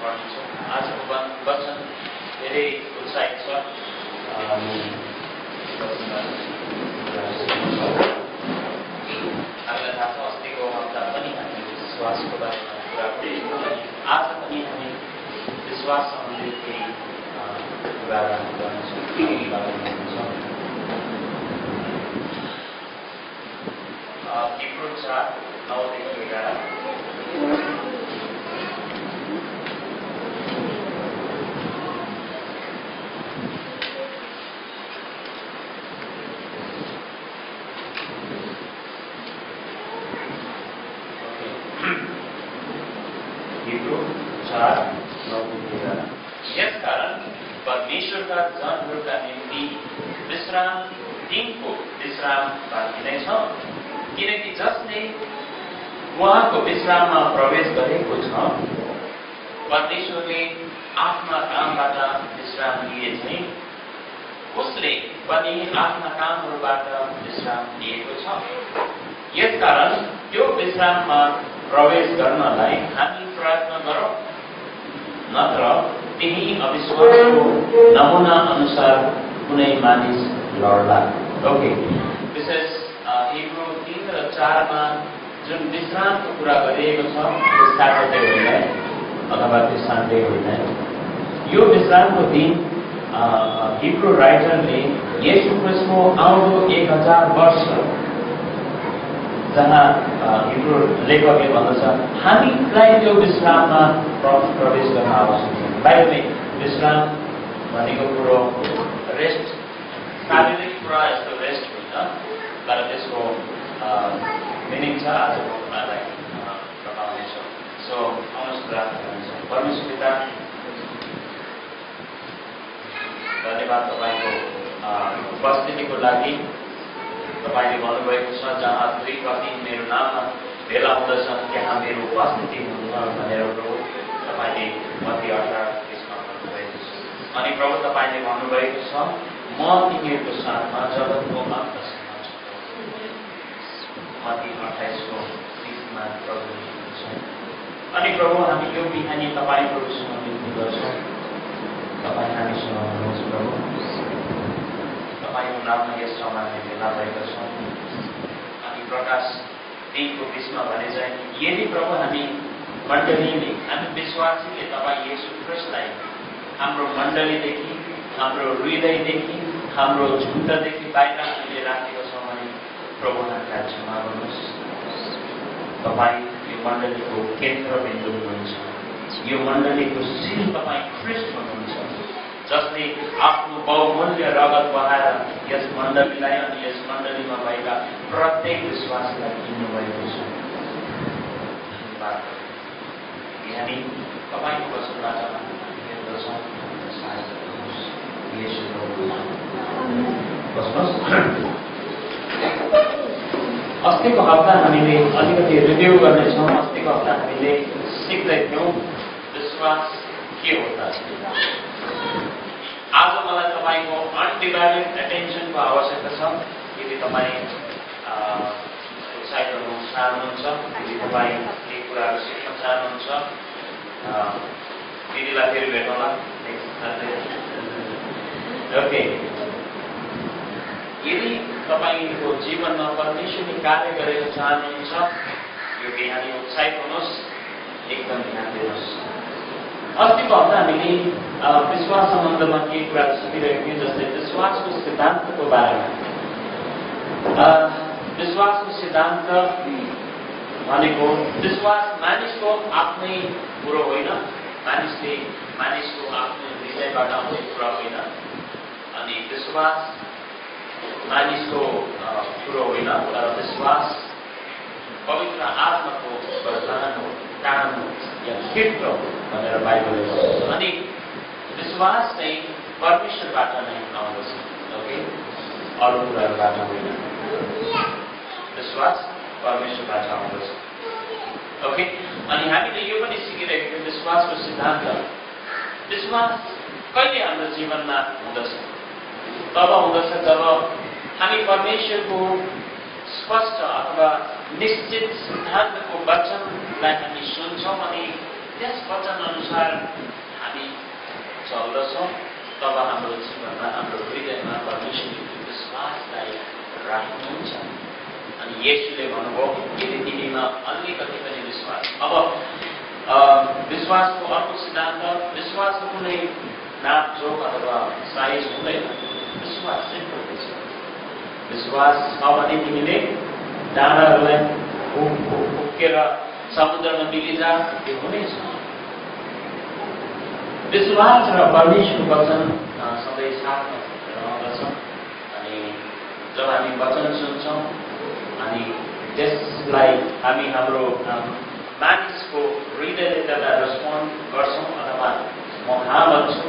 पढ्नेछौँ। आजको वचन धेरै उत्साहित छ। हामीलाई थाहा छ अस्तिको हप्ता पनि हामी विश्वासको बारेमा कुरा गरेको अनि आज पनि हामी विश्वास सम्बन्धित केही कुराहरू हामी गर्नेछौँ। हिब्रू 4:9-11 यसकारण परमेश्वरका जनहरूका निम्ति विश्राम दिनको विश्राम बाँकी नै छ, किनकि जसले उहाँको विश्राममा प्रवेश गरेको छ परमेश्वरले आफ्ना कामबाट विश्राम लिए झैं उसले पनि आफ्ना कामहरूबाट विश्राम लिएको छ। यसकारण त्यो विश्राममा प्रवेश गर्नलाई हामी प्रयत्न गरौँ, नत्र त्यही अविश्वासको नमुना अनुसार कुनै मानिस लड्ला। ओके, विशेष हिब्रू 3 र 4 मा जुन विश्रामको कुरा गरिएको छ त्यो स्याटरडे होइन अथवा त्यो सन्डे होइन। यो विश्रामको दिन हिब्रू राइटरले येशू ख्रीष्टको आउँदो 1000 वर्ष जहाँ हिब्रू लेखकले भन्दछ हामीलाई त्यो विश्राममा प्रवेश गर्न आवश्यक छ। बाहिरमै विश्राम भनेको कुरो रेस्ट, शारीरिक कुरा यस्तो रेस्ट होइन, तर त्यसको मिनिङ छ आजको कुरालाई बताउनेछौँ। सो आउनुहोस् प्रार्थना गर्नेछौँ। परमेश्वर पिता, धन्यवाद तपाईँको उपस्थितिको लागि। तपाईँले भन्नुभएको छ जहाँ 2 वा 3 मेरो नाममा भेला हुँदछ त्यहाँ मेरो उपस्थिति हुनुहुन्छ भनेर प्रभु तपाईँले मत्ती 18:20 भन्नुभएको छ। अनि प्रभु तपाईँले भन्नुभएको छ म तिमीहरूको साथमा जगतको अन्तसम्म छु। मत्ती 28:30 मा प्रभु लेख्नुहुन्छ। अनि प्रभु हामी यो बिहानी तपाईँ प्रभुसँग विनती गर्छौँ, तपाईँ हामीसँग हुनुहुन्छ प्रभु। तपाईँको नाममा यस ठाउँमा भेला भएका छौँ। अनि प्रकाश 3 को 20 मा भने चाहिँ यदि प्रभु हामी मण्डलीले, हामी विश्वासीले तपाईँ येशू ख्रीष्टलाई हाम्रो मण्डलीदेखि, हाम्रो हृदयदेखि, हाम्रो झुण्डदेखि बाहिर हामीले राखेको छौँ भने प्रभु हामीलाई क्षमा गर्नुहोस्। तपाईँ यो मण्डलीको केन्द्रबिन्दु हुनुहुन्छ। यो मण्डलीको शिर तपाईँ ख्रीष्ट हुनुहुन्छ, जसले आफ्नो बहुमूल्य रगत बहाएर यस मण्डलीलाई अनि यस मण्डलीमा भएका प्रत्येक विश्वासीलाई किन्नु भएको छ। हामी तपाईँको वचनबाट हेर्दछौँ, सहायता गर्नुहोस्। येशूको बस्नुहोस्। अस्तिको हप्ता हामीले अलिकति रिभ्यू गर्नेछौँ। अस्तिको हप्ता हामीले सिक्दै थियौँ विश्वास के हो त। आज मलाई तपाईँको अनडिभाइडेड एटेन्सनको आवश्यकता छ। यदि तपाईँ उत्साहित हुन चाहनुहुन्छ, यदि तपाईँ केही कुराहरू सिक्न चाहनुहुन्छ, दिदीलाई फेरि भेटौँला। ओके, यदि तपाईँको जीवनमा परमेश्वरले कार्य गरेको चाहनुहुन्छ यो बिहानी उत्साहित हुनुहोस्, एकदम ध्यान दिनुहोस्। अस्तिको हप्ता हामीले विश्वास सम्बन्धमा केही कुरा सिकिरहेको थियौँ, जस्तै विश्वासको सिद्धान्तको बारेमा। विश्वासको सिद्धान्त भनेको विश्वास मानिसको आफ्नै कुरो होइन, मानिसको आफ्नो हृदयबाट आउने कुरा होइन। अनि विश्वास मानिसको कुरो होइन, तर विश्वास पवित्र आत्माको वरदान हो, काम हो या गिफ्ट हो भनेर बाइबलले भन्छ। अनि विश्वास चाहिँ परमेश्वरबाट नै आउँदछ, ओके, अरू कुराहरूबाट होइन। विश्वास परमेश्वरबाट आउँदछ, ओके। अनि हामीले यो पनि सिकिरहेको थियौँ विश्वासको सिद्धान्त। विश्वास कहिले हाम्रो जीवनमा हुँदछ? तब हुँदछ जब हामी परमेश्वरको स्पष्ट अथवा निश्चित सिद्धान्तको वचनलाई हामी सुन्छौँ अनि त्यस वचन अनुसार हामी चल्दछौँ तब हाम्रो जीवनमा हाम्रो हृदयमा परमेश्वरको विश्वासलाई राख्नुहुन्छ। अनि यसुले भन्नुभयो यदि तिमीमा अलिकति पनि विश्वास, अब विश्वासको अर्को सिद्धान्त, विश्वासको कुनै नापजोक अथवा साइज हुँदैन। विश्वास सिम्पल विश्वास छ भने तिमीले डाँडाहरूलाई उक्केर समुद्रमा मिलिजा, त्यो हुनेछ। विश्वास र परमेश्वरको वचन सधैँ साथमा रहँदछ। अनि जब हामी वचन सुन्छौँ अनि त्यसलाई हामी हाम्रो मानिसको हृदयले त्यसलाई रेस्पोन्ड गर्छौँ अथवा म हाँ भन्छु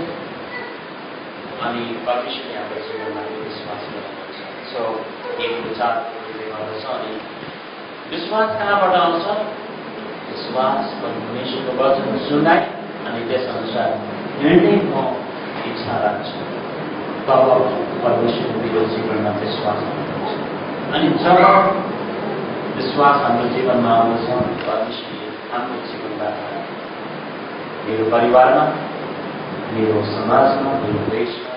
अनि परमेश्वरले हाम्रो जीवनमा विश्वास गर्नुहुन्छ। सो एक विचारले गर्दछ। अनि विश्वास कहाँबाट आउँछ? विश्वास परमेश्वरको वचन सुनाइ अनि त्यसअनुसार निर्णय म इच्छा राख्छु, तब परमेश्वरको मेरो जीवनमा विश्वास आउँछ। अनि जब विश्वास हाम्रो जीवनमा आउँछ, परमेश्वरले हाम्रो जीवनबाट मेरो परिवारमा, मेरो समाजमा, मेरो देशमा,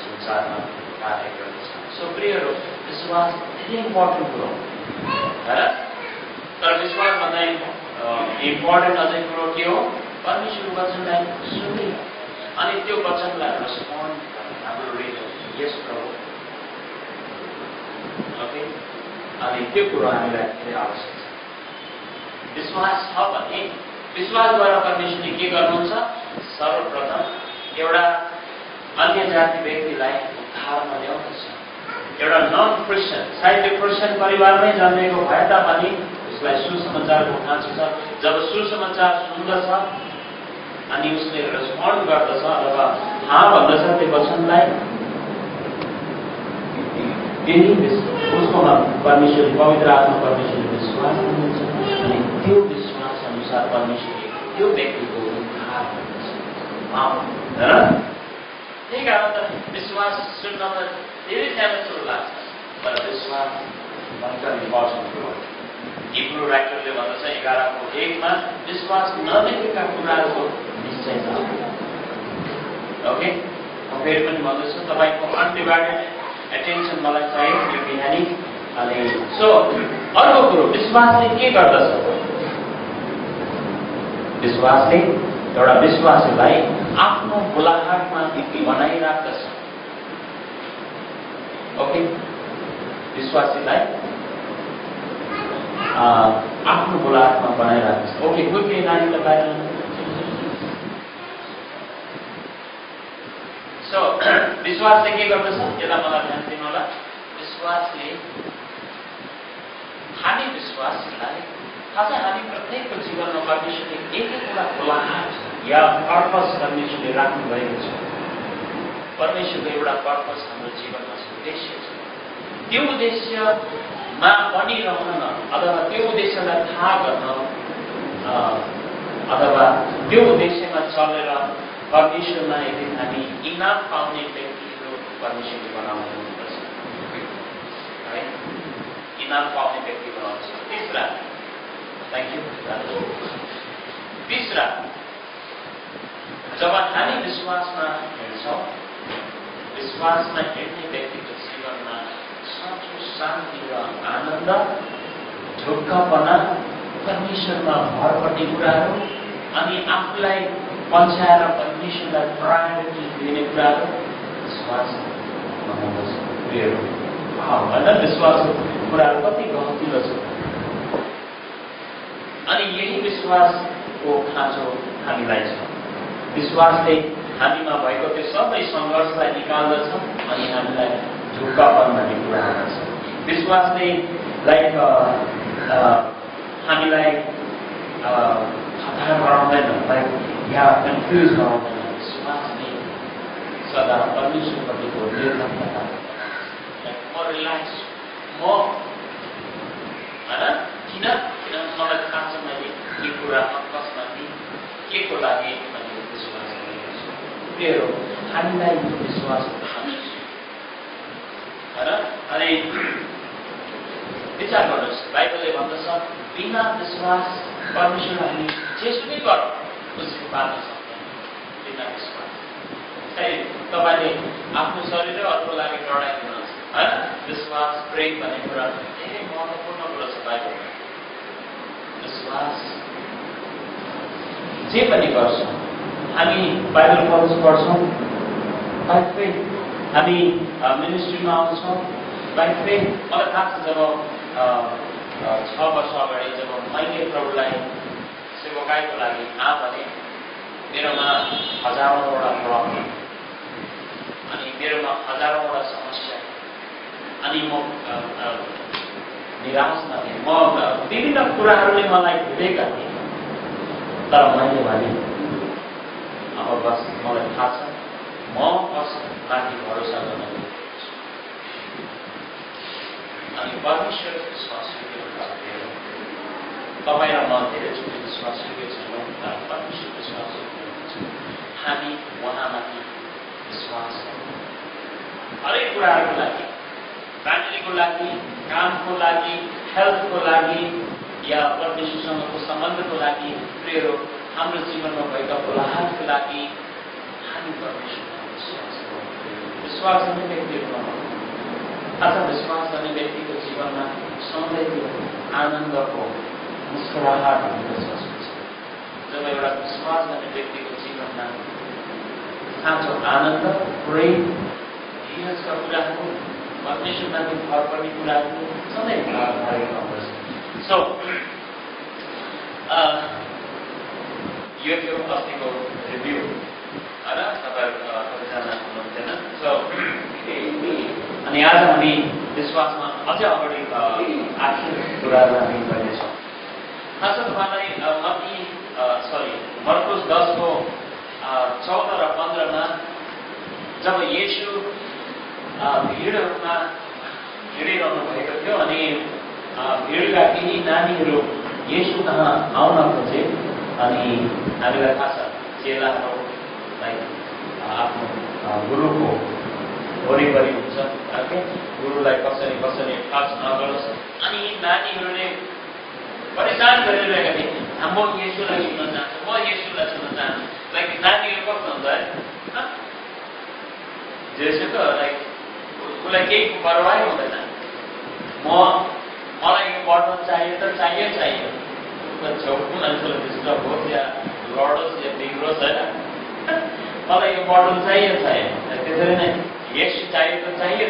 संसारमा कार्य गर्दछ। सो प्रियहरू, विश्वास धेरै इम्पोर्टेन्ट कुरो हो। तर विश्वासभन्दा इम्पोर्टेन्ट अझै कुरो के हो? परमेश्वरको वचनलाई सुन्ने अनि त्यो वचनलाई रेस्पोन्ड हाम्रो हृदय, यस प्रभु, ओके। अनि त्यो कुरो हामीलाई धेरै आवश्यक छ। विश्वास छ भने विश्वासद्वारा परमेश्वरले के गर्नुहुन्छ? सर्वप्रथम एउटा अन्य जाति व्यक्तिलाई उद्धारमा ल्याउँदछ। एउटा नन क्रिस्चियन, सायद त्यो क्रिस्चियन परिवारमै जन्मेको भए तापनि उसलाई सुसमाचारको खाँचो छ। जब सुसमाचार सुन्दछ अनि उसले रेस्पोन्ड गर्दछ अथवा हाँ भन्दछ त्यो वचनलाई, त्यही उसकोमा परमेश्वरले, पवित्र आत्मा परमेश्वरले विश्वास दिनुहुन्छ अनि त्यो विश्वास अनुसार परमेश्वरले त्यो व्यक्तिको उद्धार गर्दछ। त्यही कारण त विश्वास सुन्नमा धेरै सानो कुरो लाग्छ, तर विश्वास भयङ्कर इम्पोर्टेन्ट कुरो हो। हिब्रू राइटरले भन्दछ 11:1 विश्वास नदेखेका कुराहरूको निश्चय छ। ओके, म फेरि पनि भन्दैछु, तपाईँको अनडिभाइडेड एटेन्सन मलाई चाहियो यो बिहानी। अनि सो अर्को कुरो, विश्वासले के गर्दछ? विश्वासले एउटा विश्वासीलाई आफ्नो बोलाहाटमा बनाइराख्दछ। ओके, विश्वासीलाई आफ्नो बोलाहाटमा बनाइराख्दछ। ओके, कोही नानीलाई बाहिर सो विश्वासले के गर्दछ? यसलाई मलाई ध्यान दिनु होला। विश्वासले हामी विश्वासीलाई अझ हामी प्रत्येकको जीवनमा परमेश्वरले एक एउटा बोलाहाट या पर्पस परमेश्वरले राख्नु भएको छ। परमेश्वरको एउटा पर्पस हाम्रो जीवनमा छ, उद्देश्य छ। त्यो उद्देश्यमा बनिरहन अथवा त्यो उद्देश्यलाई थाहा गर्न अथवा त्यो उद्देश्यमा चलेर परमेश्वरमा एक दिन हामी इनाम पाउने व्यक्तिहरू परमेश्वरले बनाउनु हुनुपर्छ। है, इनाम पाउने व्यक्ति बनाउँछ। तीसरा, थ्याङ्क यू। तीसरा, जब हामी विश्वासमा हिँड्छौँ, विश्वासमा हिँड्ने व्यक्तिको जीवनमा साँचो शान्ति र आनन्द, ढुक्कपना, परमेश्वरमा भरपर्ने कुराहरू अनि आफूलाई पन्छाएर परमेश्वरलाई प्रायोरिटी दिने कुराहरू विश्वास बनाउँदछ। प्रियहरू, होइन, विश्वासको कुराहरू कति गहकिलो छ। अनि यही विश्वासको खाँचो हामीलाई छ। विश्वासले हामीमा भएको त्यो सबै सङ्घर्षलाई निकाल्दछ अनि हामीलाई ढुक्कपन भन्ने कुरा आउँछ। विश्वासले हामीलाई हतार गराउँदैन, या कन्फ्युज गराउँदैन। विश्वासले सदा परमेश्वरपट्टिको निर्भरता, म रिल्याक्स, म होइन, किन मलाई थाहा छ मैले के कुरा कसमा के को लागि भन्ने विश्वास गरेको छु। प्रियहरू, हामीलाई यो विश्वास होइन। अनि विचार गर्नुहोस्, बाइबलले भन्दछ बिना विश्वास परमेश्वर हामी जेसुकै गरौँ उसले पार्न सक्दैन बिना विश्वास। तपाईँले आफ्नो शरीर र अर्को लागि लडाइदिनुहोस् होइन। विश्वास प्रेम भन्ने कुरा धेरै महत्त्वपूर्ण कुरा छ बाइबलमा। विश्वास जे पनि गर्छौँ हामी बाइबल पढ्छौँ बाइ फेथ, हामी मिनिस्ट्रीमा आउँछौँ बाइ फेथ। मलाई थाहा छ जब 6 वर्ष अगाडि जब मैले प्रभुलाई सेवकाईको लागि भने मेरोमा हजारौँवटा प्रब्लम अनि मेरोमा हजारौँवटा समस्या अनि म निराशमा थिएँ। म विभिन्न कुराहरूले मलाई भिडेका थिएँ। तर मैले भने अब बस मलाई थाहा छ म बस माथि भरोसा गर्न अनि परमेश्वर विश्वासयोग्य हुन्छ। तपाईँ र म धेरैचोटि विश्वासयोग्य छैनौँ तर परमेश्वर विश्वासयोग्य हुन्छ। हामी उहाँमाथि विश्वास गर्छौँ हरेक कुराहरूको लागि, फ्यामिलीको लागि, कामको लागि, हेल्थको लागि या परमेश्वरसँगको सम्बन्धको लागि, प्रियहरू हाम्रो जीवनमा भएका कोलाहलको लागि हामी परमेश्वरमा विश्वास गर्छौँ। विश्वास गर्ने व्यक्तिहरूमा अथवा विश्वास गर्ने व्यक्तिको जीवनमा सधैँ त्यो आनन्दको मुस्कुराहट हुँदछ। जब एउटा विश्वास गर्ने व्यक्तिको जीवनमा साँचो आनन्द, प्रेम, धीरजका कुराहरू, परमेश्वरमाथि भर पर्ने कुराहरू सधैँ भरेको हुँदछ। सो यो थियो अस्तिको रिभ्यू होइन। तपाईँहरू कतिजना हुनुहुन्थेन। सो अनि आज हामी विश्वासमा अझै अगाडि आफ्नो कुराहरू हामी गर्नेछौँ। खास तपाईँलाई मर्कुस 10को 14 र 15मा जब येशू भिडहरूमा हिँडिरहनु भएको थियो अनि भिडका केही नानीहरू येशू कहाँ आउन खोजे अनि हामीलाई थाहा छ चेलाहरूलाई आफ्नो गुरुको वरिपरि हुन्छ गुरुलाई कसरी टच नगरोस्। अनि नानीहरूले परेशान गरिरहेका थिए म येशूलाई सुन्न चाहन्छु, म येशूलाई सुन्न चाहन्छु। लाइक नानीहरू कस्तो हुन्छ है जेसुको लाइक उसलाई केही परवाही हुँदैन। मलाई यो पढ्न चाहियो त चाहियो छेउको मान्छेलाई डिस्टर्ब होस् या लडोस् या बिग्रोस् होइन, मलाई यो पढ्न चाहियो। त्यसरी नै येशू चाहियो त चाहियो।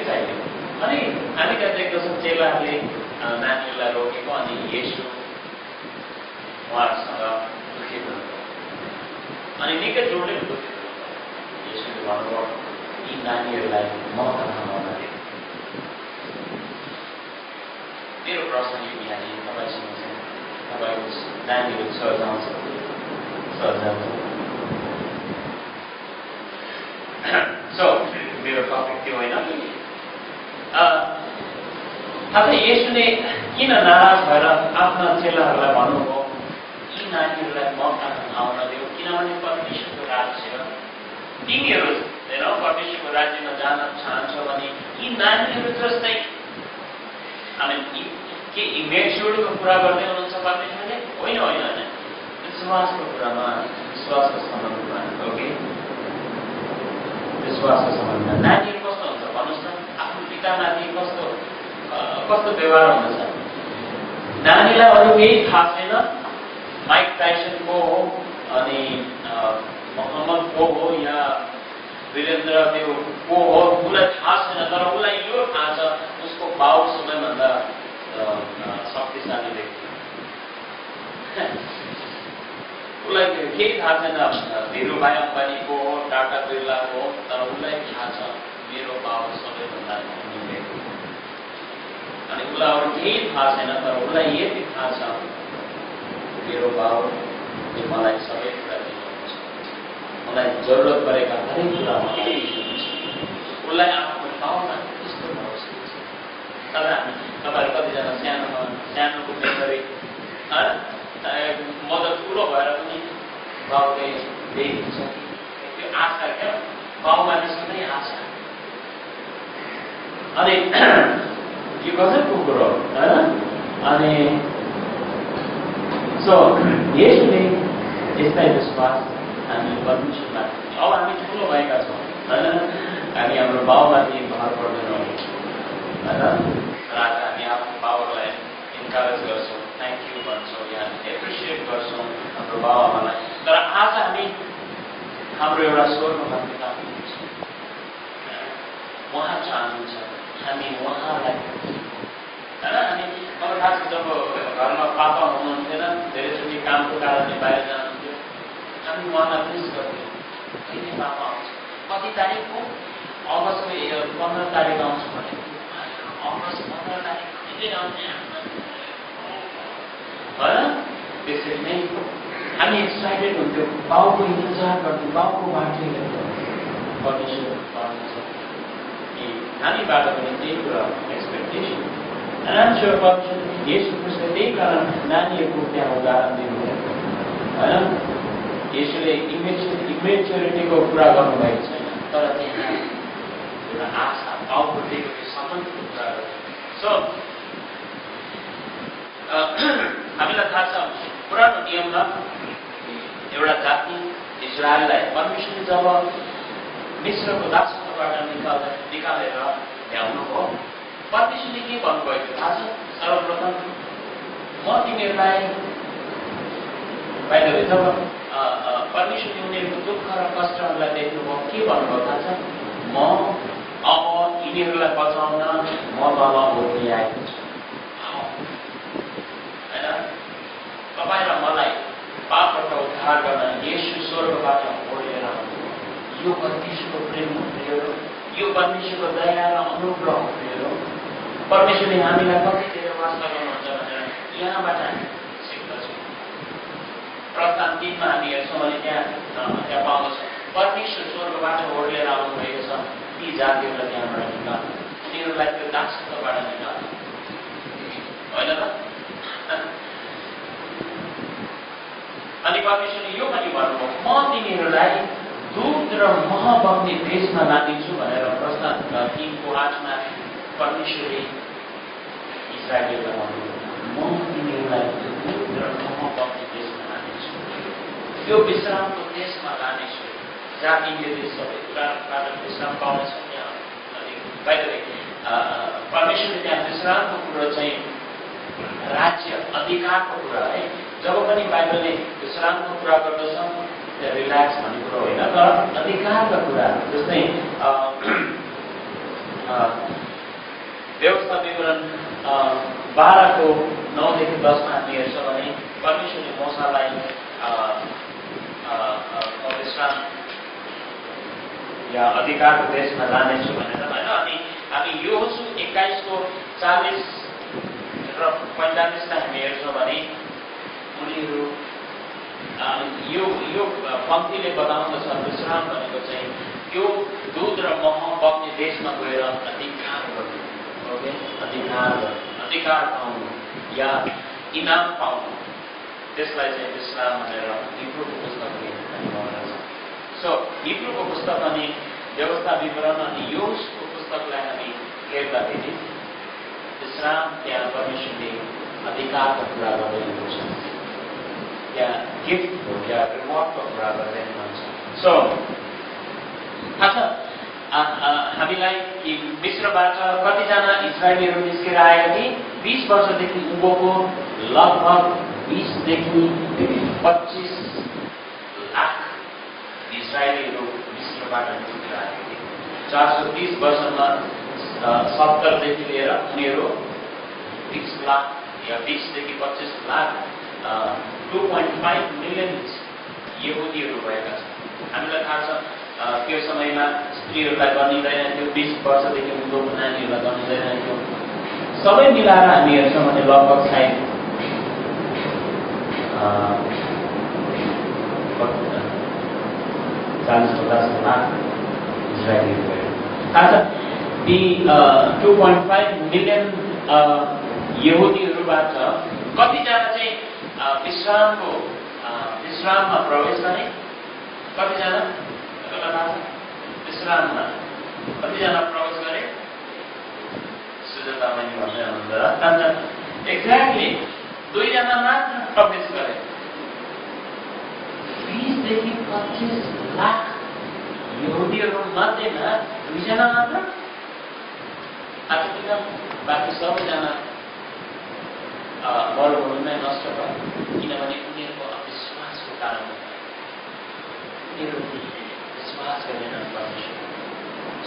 अनि हामी त्यहाँ देख्दछौँ चेलाहरूले नानीहरूलाई रोकेको अनि येशू उहाँहरूसँग दुखेको अनि निकै जोडले दुखेको। येशूले भन्नुभयो यी नानीहरूलाई म कहाँ आउन दिए। मेरो प्रश्न यो बिहानी तपाईँसँग चाहिँ तपाईँको नानीहरू सजाउँछ। सो मेरो टपिक त्यो होइन। अब येशूले किन नाराज भएर आफ्ना चेलाहरूलाई भन्नुभयो यी नानीहरूलाई म कहाँ आउन दियो, किनभने परमेश्वरको राज्य तिमीहरू परमेश्वरको राज्यमा जान चाहन्छौ भने यी नानीहरू जस्तै के इमेच्योरको कुरा गर्दै हुनुहुन्छ परमेश्वरले? होइन। विश्वासको कुरामा, विश्वासको सम्बन्धमा। ओके, विश्वासको सम्बन्धमा नानीहरू कस्तो हुन्छ भन्नुहोस् न? आफ्नो पितामाथि कस्तो व्यवहार हुँदछ? नानीलाई अरू केही थाहा छैन। माइक टाइसन को हो अनि मोहम्मद को हो या वीरेन्द्र देव को हो उसलाई थाहा छैन। तर उसलाई यो थाहा छ उसको बाउ सबैभन्दा शक्तिशाली व्यक्ति। उसलाई केही थाहा छैन धीरुभाइ अम्बानी को हो, टाटा बिर्ला को हो, तर उसलाई थाहा छ मेरो बाउ सबैभन्दा धनी व्यक्ति। अनि उसलाई अरू केही थाहा छैन तर उसलाई यति थाहा छ मेरो बाउले मलाई सबै कुरा दिनुहुन्छ, मलाई जरुरत परेका हरेक कुरा मलाई दिनुहुन्छ। उसलाई आफ्नो बाउमा त्यस्तो भरोसा छ। तर तपाईँहरू कतिजना सानोको मेमोरी म त ठुलो भएर पनि बाउले त्यही हुन्छ त्यो आशा क्या बाउमाथि सधैँ आशा। अनि यो गजबको कुरो होइन। अनि सो येशूले यस्तै विश्वास हामी परमेश्वरमा अब हामी ठुलो भएका छौँ होइन हामी हाम्रो बाउमाथि भर पर्दैनौँ होइन आज हामी आफ्नो बाउहरूलाई इन्करेज गर्छौँ थ्याङ्क यू भन्छौँ या एप्रिसिएट गर्छौँ हाम्रो बाउआमालाई तर आज हामी हाम्रो एउटा स्वर्गमा पिता हुनुहुन्छ उहाँ चाहनुहुन्छ हामी उहाँलाई होइन हामी अब खास जब घरमा पापा हुनुहुन्थेन धेरैचोटि कामको कारणले बाहिर जानुहुन्थ्यो हामी उहाँलाई मिस गर्थ्यौँ कहिले पापा आउँछ कति तारिकको अगस्तको 15 तारिक आउँछ भने अगस्त 15 तारिक कहिले आउने होइन त्यसरी नै हामी एक्साइटेड हुन्थ्यौँ बाउको इन्तजार गर्थ्यौँ बाउको बाटो परमेश्वर गर्नुहुन्छ कि हामीबाट पनि त्यही कुरा एक्सपेक्टेसन परमेश्वर येशू ख्रीष्टले त्यही कारण नानीहरूको त्यहाँ उदाहरण दिनुभयो होइन येशूले इमेच्योरिटीको कुरा गर्नुभएको छैन तर त्यहाँ एउटा आशा बाउको दिएको सम्बन्धको कुरा गर्छ सो हामीलाई थाहा छ पुरानो नियममा एउटा जाति इजरायललाई परमेश्वरले जब मिश्रको दासत्वबाट निकालेर ल्याउनुभयो परमेश्वरले के भन्नुभएको थाहा छ सर्वप्रथम म तिमीहरूलाई बाहिर जब परमेश्वरले उनीहरूको दुःख र कष्टहरूलाई देख्नुभयो के भन्नुभयो थाहा छ म अब यिनीहरूलाई बचाउन म तल ओर्ली आएको छु होइन तपाईँ र मलाई पापबाट उद्धार गर्न येशू स्वर्गबाट ओर्लेर आउनुभयो यो परमेश्वरको प्रेम हो प्रियहरू यो परमेश्वरको दया र अनुग्रह हो प्रियहरू परमेश्वरले हामीलाई कति धेरै वास्ता गर्नुहुन्छ भनेर यहाँबाट हामी सिक्दछौँ प्रस्थान 3 मा हामी हेर्छौँ भने त्यहाँ पाउँदछौँ परमेश्वर स्वर्गबाट ओर्लेर आउनुभएको छ ती जातिहरूलाई त्यहाँबाट निकाल्नु उनीहरूलाई त्यो दासत्वबाट निकाल्नु होइन त अनि परमेश्वरले यो पनि भन्नुभयो म तिमीहरूलाई दूध र मह बग्ने देशमा लानेछु भनेर प्रस्थान 3 को 8 मा परमेश्वरले इस्राएललाई भन्नुभयो म तिमीहरूलाई दूध र मह बग्ने देशमा लानेछु त्यो विश्रामको देशमा लानेछु जातिले सबै कुराबाट विश्राम पाउनेछ त्यहाँ बाहिर परमेश्वरले त्यहाँ विश्रामको कुरो चाहिँ राज्य अधिकारको कुरा है जब पनि बाइबलले विश्रामको कुरा गर्दछ रिल्याक्स भन्ने कुरो होइन तर अधिकारका कुरा जस्तै व्यवस्था विवरण 12 को 9 देखि 10 मा हामी हेर्छौँ भने परमेश्वरले मोसालाई विश्राम या अधिकारको देशमा लानेछु भनेर होइन अनि हामी योहोसु 21 को 40 र 45 मा हामी हेर्छौँ भने उनीहरू यो पङ्क्तिले बताउँदछ विश्राम भनेको चाहिँ त्यो दूध र मह बग्ने देशमा गएर अधिकार गर्नु ओके अधिकार पाउनु या इनाम पाउनु त्यसलाई चाहिँ विश्राम भनेर हिब्रूको पुस्तकले भन्दछ सो हिब्रूको पुस्तक अनि व्यवस्था विवरण अनि योसको पुस्तकलाई हामी हेर्दाखेरि विश्राम त्यहाँ परमेश्वरले अधिकारको कुरा गर्दै हुनुहुन्छ त्यहाँ गिफ्टको या रिवार्डको कुरा गर्दै हुनुहुन्छ सो अच्छा हामीलाई मिश्रबाट कतिजना इजरायलीहरू निस्केर आएका थिए 20 वर्षदेखि उँभोको लगभग 20 देखि 25 लाख इजरायलीहरू मिश्रबाट निस्केर आएका थिए 430 वर्षमा 70 देखि लिएर उनीहरू 20 लाख या 20 देखि 25 लाख 2.5 मिलियन यहुदीहरू भएका छन् हामीलाई थाहा छ त्यो समयमा स्त्रीहरूलाई गनिँदैन थियो 20 वर्षदेखि उँभोको नानीहरूलाई गनिँदैन थियो सबै मिलाएर हामी हेर्छौँ भने लगभग सायद 40-50 लाख इजरायलीहरू भयो थाहा छ ती 2.5 मिलियन यहुदीहरूबाट कतिजना चाहिँ विश्राममा प्रवेश गर्ने कतिजना विश्राममा कतिजना प्रवेश गरे सुजता पनि भन्दै हुनुहुन्छ एक्ज्याक्टली 2 जना मात्र प्रवेश गरे 25 लाख यहुदीहरू मध्येमा 2 जना मात्र आखिर बाँकी सबैजना मरुभूमिमै नष्ट भयो, किनभने उनीहरूको अविश्वासको कारणले। उनीहरूले विश्वास गरेनन् परमेश्वर।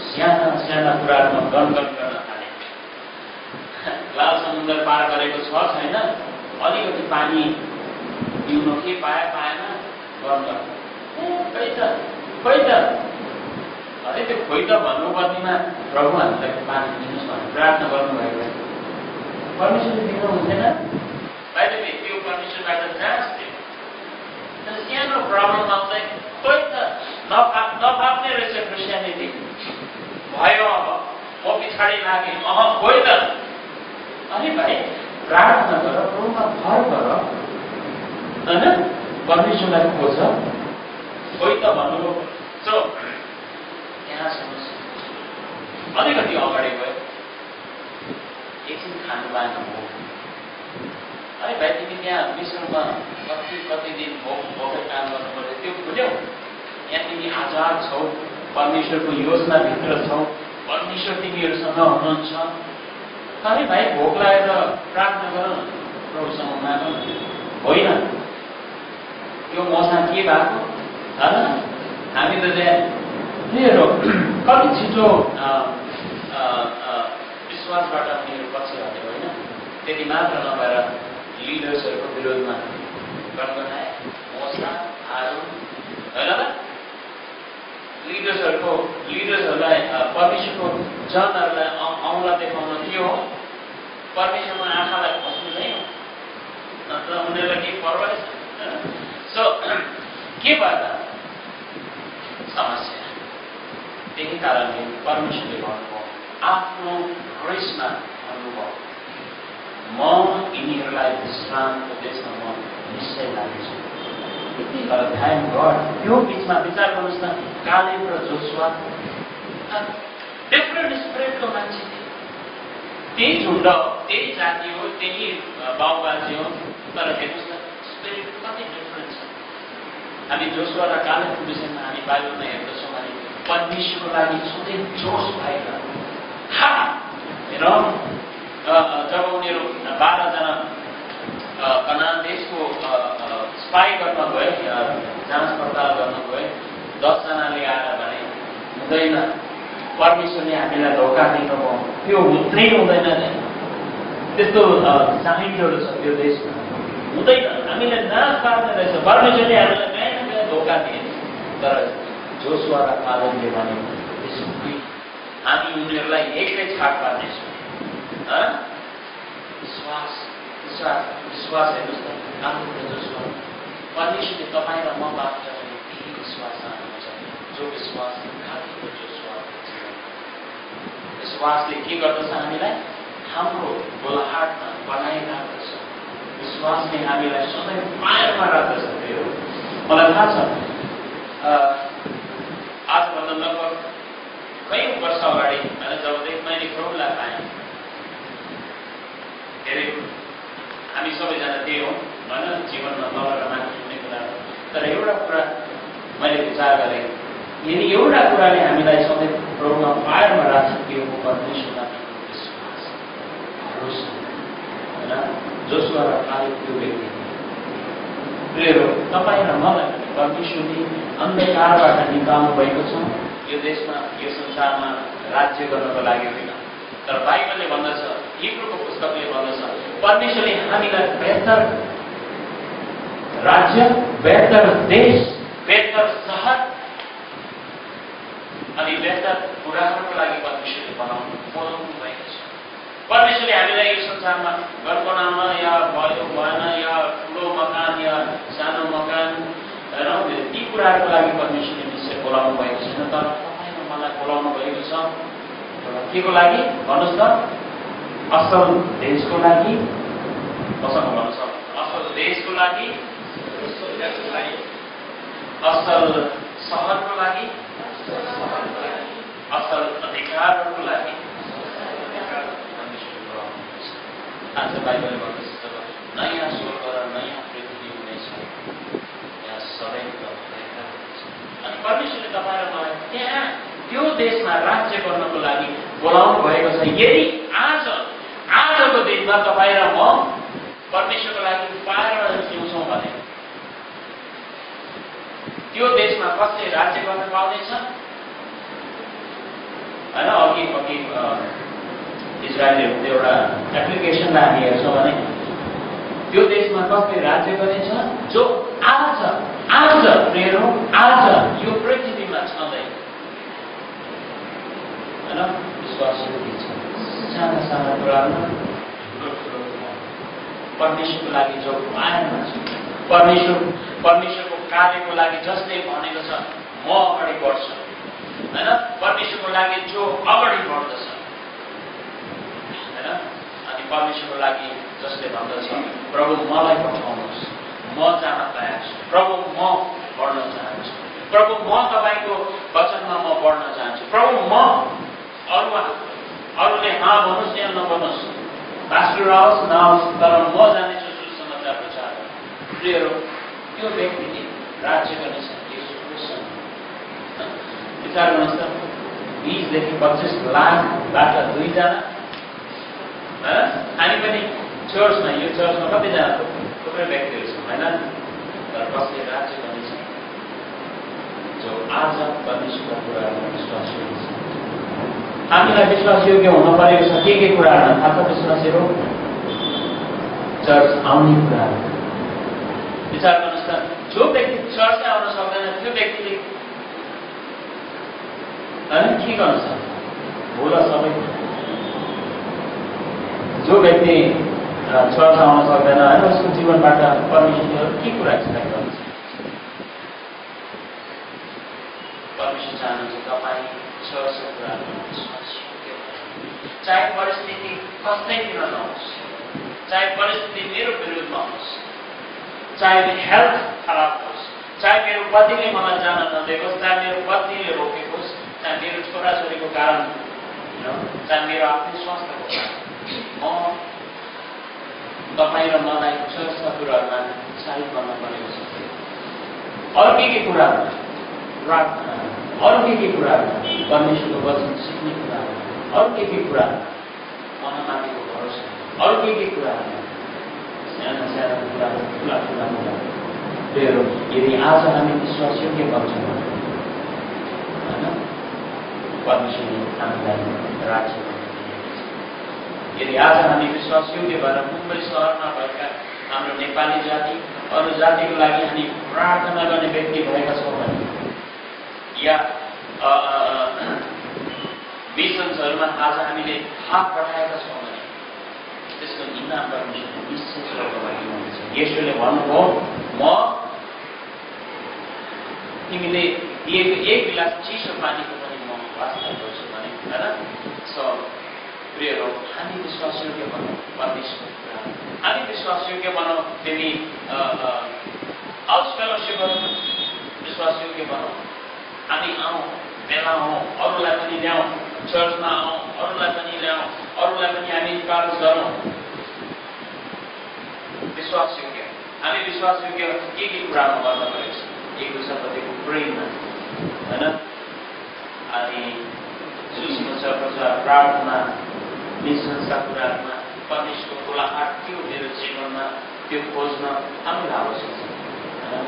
साना साना कुराहरूमा गणगण गर्न थाले। लाल समुद्र पार गरेको छ छैन, अलिकति पानी पिउनु के पाएन गणगण। खोइ त अरे त्यो खोइ त भन्नु बदलीमा प्रभु हामीलाई पानी दिनुहोस् भनेर प्रार्थना गर्नुभएको भए परमेश्वरले दिनु हुँदैन। बाहिर त्यो परमेश्वरबाट जाँच थियो। तर सानो प्रब्लम आउँदै खोइ त नफाप्ने रहेछ क्रिस्चियनिटी भयो, अब म पछाडि लागेँ, खोइ त। अनि भाइ प्रार्थना गर, प्रभुमा भर गर, होइन? परमेश्वरलाई खोज। खोइ त भन्नु त्यहाँ समस्या अलिकति अगाडि गयो, एकछिन खानु पाएन भोक। है भाइ तिमी त्यहाँ मिश्रमा कति दिन भोकै काम गर्नु पर्यो, त्यो भुल्यौ? यहाँ तिमी आजाद छौ, परमेश्वरको योजनाभित्र छौ, परमेश्वर तिमीहरूसँग हुनुहुन्छ। है भाइ भोक लागेर प्रार्थना गर न, प्रभुसँग माग न। होइन यो मसँग के भएको होइन? हामी त त्यहाँ कति छिटो विश्वासबाट उनीहरू पछि हट्यो, होइन? त्यति मात्र नभएर लिडर्सहरूको विरोधमा गनगनाए, मोसा, हारुन, होइन त? लिडर्सहरूलाई परमेश्वरको जनहरूलाई औँला देखाउन के हो? परमेश्वरमा आँखालाई खोज्नु नै हो, नत्र उनीहरूलाई केही परवाह छैन। सो के भयो समस्या? त्यही कारणले परमेश्वरले भन्नुभयो, आफ्नो ग्रेसमा भन्नुभयो, म यिनीहरूलाई विश्रामको देशमा म निश्चय लाग्नेछु। तर थ्याङ्क गड त्यो बिचमा विचार गर्नुहोस् न, कालेब र जोसुवा डिफ्रेन्ट स्पिरिटको मान्छे थिए। त्यही झुन्ड हो, त्यही जाति हो, त्यही बाउबाजे हो, तर हेर्नुहोस् न स्पिरिट कति डिफ्रेन्ट छ। हामी जोसुवा र कालेबको विषयमा हामी बाइबलमा हेर्दछौँ भने परमेश्वरको लागि छुट्टै जोस भएर जब उनीहरू 12 जना कनान देशको स्पाई गर्न गए, जाँच पडताल गर्न गए, 10 जनाले आएर भने हुँदैन, परमेश्वरले हामीलाई धोका दिनुभयो, त्यो हुँदै हुँदैन, त्यस्तो साहित्यहरू छ त्यो देशमा, हुँदैन, हामीलाई नाश पार्ने रहेछ, परमेश्वरले हामीलाई नयाँ नयाँ धोका दिए। तर जोसुवा र कालेबले भने हामी उनीहरूलाई एकै छाट पार्नेछौँ। विश्वास हेर्नुहोस् न, आफ्नो जोसुवा परमेश्वरले तपाईँ र मबाट त्यही विश्वास राख्नुहुन्छ, जो विश्वास खालीको जोसुवा। विश्वासले के गर्दछ? हामीलाई हाम्रो गोलाहाटमा बनाइराख्दछ। विश्वासले हामीलाई सधैँ पायरमा राख्दछ। मलाई थाहा छ आजभन्दा लगभग कयौँ वर्ष अगाडि जबदेखि मैले प्रभुलाई पाएँ, धेरै हामी सबैजना त्यही हो होइन, जीवनमा तल र माथि हुने कुरा। तर एउटा कुरा मैले विचार गरेँ, यदि एउटा कुराले हामीलाई सधैँ प्रभुमा पायरमा राख्छ त्यो हो परमेश्वरमाथिको विश्वास, भरोसा, होइन? जोसुवा र कालेब त्यो व्यक्ति प्रियहरू, तपाईँ र मलाई परमेश्वरले अन्धकारबाट निकाल्नु भएको छ, यो देशमा यो संसारमा राज्य गर्नको लागि होइन। तर बाइबलले भन्दछ, हिब्रूको पुस्तकले भन्दछ, परमेश्वरले हामीलाई बेहतर राज्य, बेहतर देश, बेहतर सहर अनि बेहतर कुराहरूको लागि परमेश्वरले बोलाउनु भएको छ। परमेश्वरले हामीलाई यो संसारमा घर बनाउन या भयो भएन, या ठुलो मकान या सानो मकान, ती कुराहरूको लागि परमेश्वरले निश्चय बोलाउनु भएको छैन। तर तपाईँ र मलाई बोलाउनु भएको छ के को लागि भन्नुहोस् त? असल देशको लागि। कसरी भन्नुहोस्? असल देशको लागि, असल सहरको लागि, असल अधिकारहरूको लागि। आज बाइबलले भन्दछ, जब नयाँ स्वर्ग र नयाँ पृथ्वी हुनेछ, यहाँ सबै अधिकार हुनेछ। देशमा राज्य गर्नको लागि बोलाउनु भएको छ। यदि आजको दिनमा तपाईँ र म परमेश्वरको लागि पाएर जिउँछौँ भने त्यो देशमा कसले राज्य गर्न पाउनेछ? होइन, अघि इजरायलीहरूको एउटा एप्लिकेसनलाई हामी हेर्छौँ भने त्यो देशमा कसले राज्य गर्नेछ? जो आज प्रियहरू आज यो पृथ्वीमा छँदै होइन विश्वास छ। साना साना कुरामा परमेश्वरको लागि जो पाएमा छ, परमेश्वरको कार्यको लागि जसले भनेको छ म अगाडि बढ्छु, होइन, परमेश्वरको लागि जो अगाडि बढ्दछ, होइन, अनि परमेश्वरको लागि जसले भन्दछ प्रभु मलाई पठाउनुहोस्, म जान तयार छु, प्रभु म बढ्न चाहन्छु, प्रभु म तपाईँको वचनमा म बढ्न चाहन्छु, प्रभु म अरूले हाँ भन्नुहोस् या नभन्नुहोस्, पास्टर आओस् नआओस्, तर म जानेछु सुसमाचार प्रचार। प्रियहरू, त्यो व्यक्तिले राज्य गर्नेछ यसो क्रिस्चियन। विचार गर्नुहोस् त, 20 देखि 25 लाखबाट 2 जना, हामी पनि चर्चमा, यो चर्चमा कतिजना थुप्रै व्यक्तिहरू छौँ, होइन, तर कसले राज्य गर्नेछ? जो आज परमेश्वरका कुराहरूमा विश्वास गर्नेछ। हामीलाई विश्वासयोग्य हुन परेको छ के कुराहरूमा थाहा छ? विश्वासीहरू चर्च आउने कुराहरू। विचार गर्नुहोस् त, जो व्यक्ति चर्च आउन सक्दैन त्यो व्यक्तिले होइन के गर्नु छ? भोला सबै। जो व्यक्ति चर्च आउन सक्दैन होइन उसको जीवनबाट परमेश्वरले के कुरा एक्सपेक्ट गर्नुहुन्छ? परमेश्वर चाहनुहुन्छ तपाईँ चर्चको कुराहरूमा विश्वासयोग्य हुनुहोस्। चाहे परिस्थिति कस्तै किन नहोस्, चाहे परिस्थिति मेरो विरुद्धमा होस्, चाहे हेल्थ खराब होस्, चाहे मेरो पतिले मलाई जान नदियोस्, चाहे मेरो पत्नीले रोकेकोस्, चाहे मेरो छोराछोरीको कारण, चाहे मेरो आफ्नै स्वास्थ्यको कारण, म तपाईँ र मलाई चर्चका कुराहरूमा साहित गर्न परेको छ। अरू के कुराहरू? प्रार्थना, अरू के कुराहरू? परमेश्वरको वचन सिक्ने कुराहरू, अरू के कुराहरू? उहाँमाथिको भरोसा, अरू के कुराहरू? साना साना कुराहरू, ठुला कुराहरू। यदि आज हामी विश्वासयोग्य बन्छौँ होइन, परमेश्वरले हामीलाई राज्य गर्नुहुन्छ। यदि आज हामी विश्वासयोग्य भएर मुम्बई सहरमा भएका हाम्रो नेपाली जाति, अरू जातिको लागि हामी प्रार्थना गर्ने व्यक्ति भएका छौँ भने, या मिसन्सहरूमा आज हामीले हात बढाएका छौँ भने त्यसको इनाम परमेश्वरले निश्चय स्वर्गमा दिनुहुन्छ। येशूले भन्नुभयो म तिमीले दिएको 1 गिलास चिसो पानीको पनि म वास्ता गर्छु भने, होइन। प्रियहरू, हामी विश्वासयोग्य बनाऊ परमेश्वरको कुरा, हामी विश्वासयोग्य बनाऊ। तिमी हाउस फेलोसिपहरू विश्वासयोग्य बनाऊ। हामी आउँ, भेला हौँ, अरूलाई पनि ल्याउँ, चर्चमा आउँ, अरूलाई पनि ल्याउँ, अरूलाई पनि हामी इन्करेज गरौँ। विश्वासयोग्य, हामी विश्वासयोग्य के कुरामा गर्न परेको छ? एक दुसराप्रतिको प्रेममा, होइन, अनि सुसमाचार प्रचार, प्रार्थना, मिसनका कुराहरूमा परमेश्वरको कोलाहट त्यो मेरो जीवनमा त्यो खोज्न हामीलाई आवश्यक छ, होइन।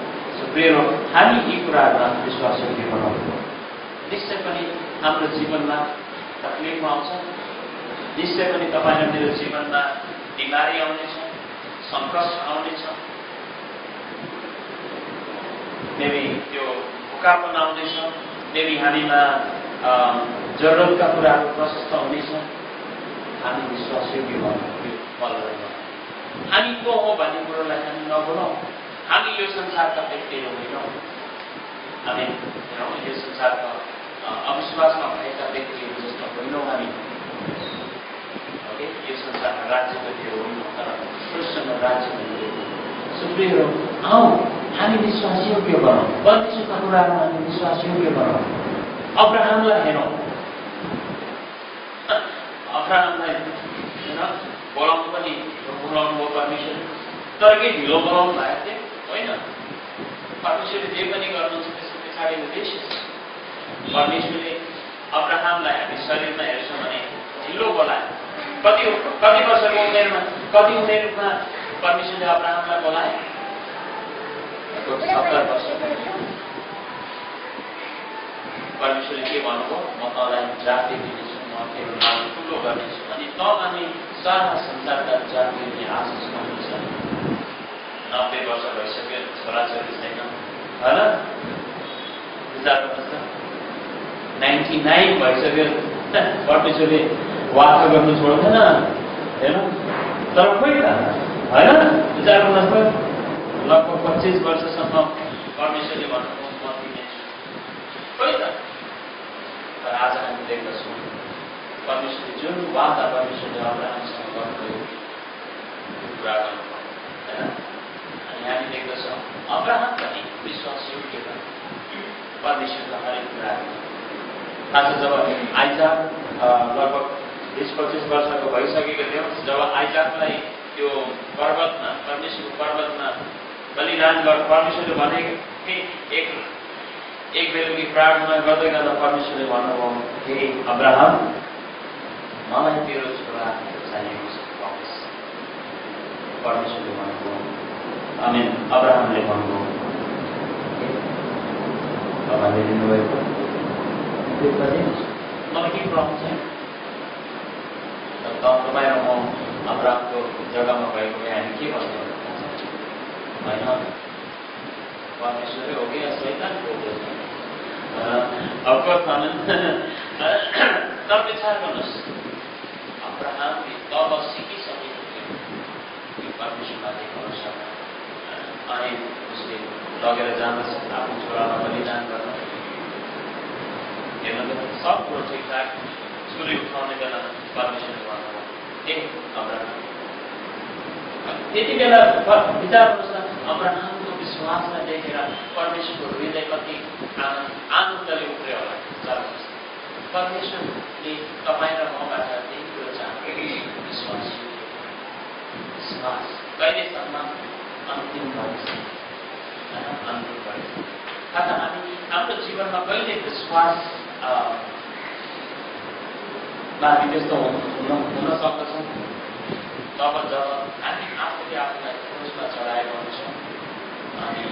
प्रियहरू, हामी यी कुराहरूमा विश्वासयोग्य बनाउँ। निश्चय पनि हाम्रो जीवनमा तकलिफमा आउँछ, निश्चय पनि तपाईँ र मेरो जीवनमा बिमारी आउनेछ, सङ्कट आउनेछ, मेबी त्यो भोकापन आउँदैछ, मेबी हामीमा जरुरतका कुराहरू प्रशस्त हुनेछ। हामी विश्वासयोग्य बनाउँ त्यो पलहरूमा। हामी को हो भन्ने कुरोलाई हामी नबोलाउँ। हामी यो संसारका व्यक्तिहरू होइनौँ, हामी यो संसारका अविश्वासमा भएका व्यक्तिहरू जस्तो होइनौँ। हामी यो संसारमा राज्य व्यक्तिहरू होइनौँ, तर कृष्णमा राज्य व्यक्तिहरू। प्रियहरू, आउँ हामी विश्वासयोग्य बनाउँ, परमेश्वरका कुरामा हामी विश्वासयोग्य बनाउँ। अब्राहमलाई हेरौँ, अब्राहमलाई बोलाउनु पनि बोलाउनु भयो परमेश्वर, तर के ढिलो बोलाउनु भएको थियो? होइन, परमेश्वरले जे पनि गर्नुहुन्छ त्यसको पछाडि उद्देश्य छ। परमेश्वरले अब्राहमलाई हामी शरीरमा हेर्छौँ भने ढिलो बोलायो। कति वर्षको उमेरमा, कति उमेरमा परमेश्वरले अब्राहमलाई बोलाए? 70 वर्ष। परमेश्वरले के भन्नुभयो? म तँलाई जाति दिनेछु, म तेरो नाम ठुलो गर्नेछु अनि त अनि सारा संसारका जातिहरूले आशिष पाउनेछ। 90 वर्ष भइसक्यो, छोराछोरी छैन, होइन? विचार गर्नुहोस् त, 99 भइसक्यो, परमेश्वरले वाचा गर्नु छोड्दैन, होइन? तर खोइ त, होइन? विचार गर्नुहोस् त, लगभग 25 वर्षसम्म परमेश्वरले भन्नुभयो म दिनेछु, खोइ त। तर आज हामी देख्दछौँ परमेश्वरले जुन वाचा परमेश्वरले अब्राहमसँग गर्नुभयो पुरा गर्नुभयो, होइन? अनि हामी देख्दछौँ अब्राहम पनि विश्वासयोग्य भयो परमेश्वरका हरेक कुराहरू। आज जब आइजाक लगभग 20-25 वर्षको भइसकेको थियो, जब आइजाकलाई त्यो पर्वतमा, परमेश्वरको पर्वतमा बलिदान गर्नु परमेश्वरले भनेको एक बेलुकी प्रार्थना गर्दै गर्दा परमेश्वरले भन्नुभयो, हे अब्राहम, मलाई तेरो छोरा चाहिएको छ। परमेश्वरले भन्नुभयो, आमेन। अब्राहमले भन्नुभयो, तपाईँले दिनुभएको मलाई केही प्रब्लम छैन। तपाईँ र म अब्राहमको जग्गामा भएको भए हामी के भन्थ्यौँ? होइन, परमेश्वरै हो कि शैतान बोल्दैछ। तर विचार गर्नुहोस्, अब्राहमले तब सिकिसकेको थियो परमेश्वरमाथि भरोसा अनि उसले लगेर जाँदछ आफ्नो छोरालाई बलिदान गर्न। हेर्नु त, सब कुरो ठिकठाक, सूर्य उठाउने बेला परमेश्वरले भन्नुभयो, ए अब्राहम। त्यति बेला विचार गर्नुहोस् न, अब्राहमको विश्वासलाई देखेर परमेश्वरको हृदय कति आनन्दले उठ्यो होला। परमेश्वरले तपाईँ र मबाट त्यही कुरो चाहन्छ, विश्वास। कहिलेसम्म? अन्तिम भएसम्म, अन्तिम भएसम्म। अर्थात् हाम्रो जीवनमा कहिले विश्वास हामी त्यस्तो हुन सक्दछौँ तब जब हामी आफूले आफूलाई क्रुसमा चढाएको हुन्छौँ अनि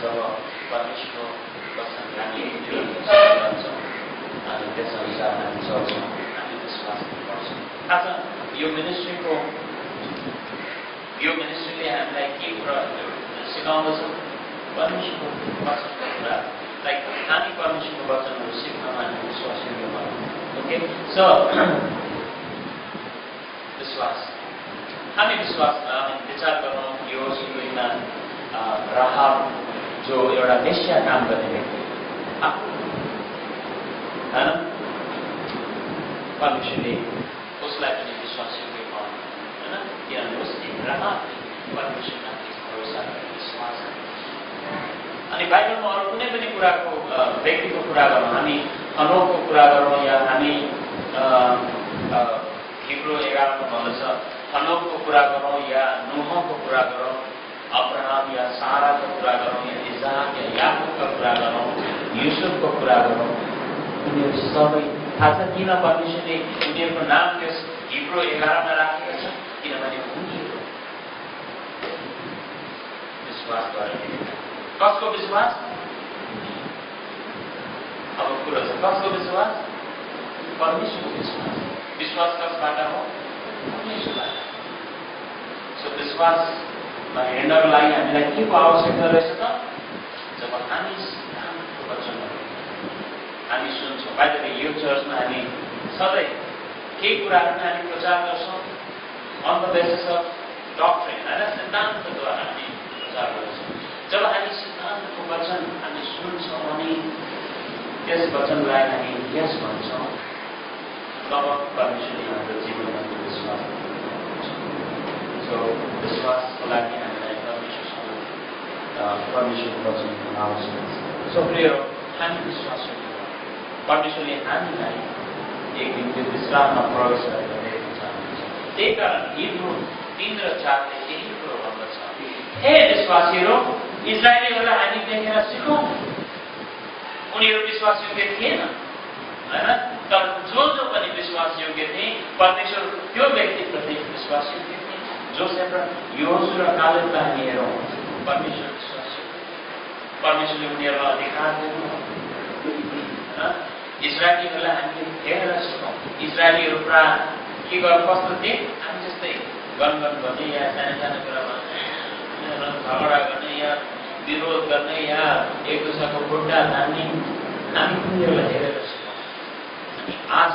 जब परमेश्वरको वचन हामी जान्छौँ अनि त्यस अनुसार हामी चल्छौँ, हामी विश्वास गर्छौँ। आज यो मिनिस्ट्रीले हामीलाई के कुरा सिकाउँदछ? परमेश्वरको वचनको कुरा, लाइक हामी परमेश्वरको वचनहरू सिक्नमा हामी विश्वासयोग्य भयौँ। ओके, सो विश्वास, हामी विचार गरौँ यो सुरुमा राहाब जो एउटा वेश्या काम गर्ने व्यक्ति, होइन? परमेश्वरले उसलाई पनि विश्वासयोग्य भयो, होइन? किनभने उसले राहाबले परमेश्वरमाथि भरोसा विश्वास। अनि बाइबलमा अरू कुनै पनि कुराको व्यक्तिको कुरा गरौँ, हामी हनोकको कुरा गरौँ या हामी हिब्रू 11 मा भन्दछ हनोकको कुरा गरौँ या नोहको कुरा गरौँ, अब्राहम या साराको कुरा गरौँ या इसाक या याकुबको कुरा गरौँ, युसुफको कुरा गरौँ, उनीहरू सबै थाहा छ किन परमेश्वरले उनीहरूको नाम त्यस हिब्रू 11 मा राखेको छ? किनभने उनीहरू विश्वास गरेको। कसको विश्वास? अब कुरो छ, कसको विश्वास? परमेश्वरको विश्वास। विश्वास कसबाट हो? परमेश्वरबाट। सो विश्वासमा हिँड्नको लागि हामीलाई के को आवश्यकता रहेछ त? जब हामी सिद्धान्तको वचनहरू हामी सुन्छौँ। बाहिर यो चर्चमा हामी सधैँ केही कुराहरू हामी प्रचार गर्छौँ, on the basis of doctrine, होइन? सिद्धान्तद्वारा हामी प्रचार गर्छौँ। जब हामी सिद्धान्तको वचन हामी सुन्छौँ अनि त्यस वचनलाई हामी यस भन्छौँ, तब परमेश्वरले हाम्रो जीवनमा त्यो विश्वास गर्नुहुन्छ। सो विश्वासको लागि हामीलाई परमेश्वरको वचनको आवश्यक छ। सो प्रिय, हामी विश्वास गर्छौँ परमेश्वरले हामीलाई एक दिन त्यो विश्राममा प्रवेश गरेर दिएको चाहनुहुन्छ। त्यही कारण हिब्रू 3 र 4 ले यही कुरो भन्दछ, हे विश्वासीहरू, इजरायलीहरूलाई हामी देखेर सिकौँ, उनीहरू विश्वासयोग्य थिएन, हैन। तर जो पनि विश्वासयोग्य थिए परमेश्वर त्यो व्यक्तिप्रति विश्वासयोग्य थिए। जोसेफ र योजुर कालेबलाई हामी हेरौँ, परमेश्वर विश्वासयोग्य, परमेश्वरले उनीहरूलाई अधिकार दिनुभयो। इजरायलीहरूलाई हामीले हेरेर सिकौँ। इजरायलीहरू प्राय के गर्नु कस्तो थिए, हामी जस्तै गनगन गर्ने या सानो सानो कुरामा झगडा गर्ने या विरोध गर्ने या एक दुसराको खुट्टा तान्ने, हामी उनीहरूलाई हेरेर सिकौँ। आज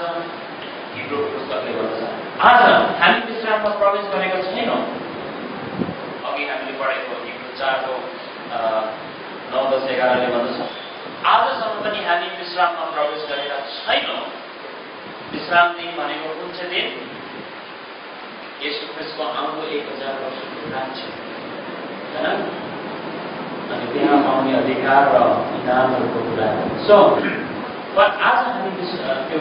हिब्रू पुस्तकले भन्छ आज हामी विश्राममा प्रवेश गरेका छैनौँ। अघि हामीले पढेको हिब्रू 4को 9, 10, 11ले भन्दछ आजसम्म पनि हामी विश्राममा प्रवेश गरेका छैनौँ। विश्राम दिन भनेको कुन चाहिँ दिन? येशू ख्रीष्टको आउँदो 1000 वर्षको राज्य, हैन? अनि त्यहाँ पाउने अधिकार र इनामहरूको कुरा। आज हामी त्यो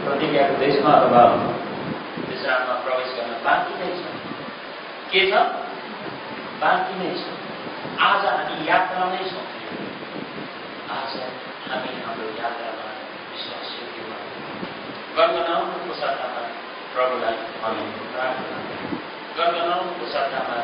प्रतिज्ञाको देशमा अथवा विश्राममा प्रवेश गर्न बाँकी नै छ। के छ? बाँकी नै छ। आज हामी यात्रामै छौँ। आज हामी हाम्रो यात्रामा विश्वासयोग्य गणगनाउनुको सट्टामा प्रभुलाई हामी प्रार्थना, गणगनाउनुको सट्टामा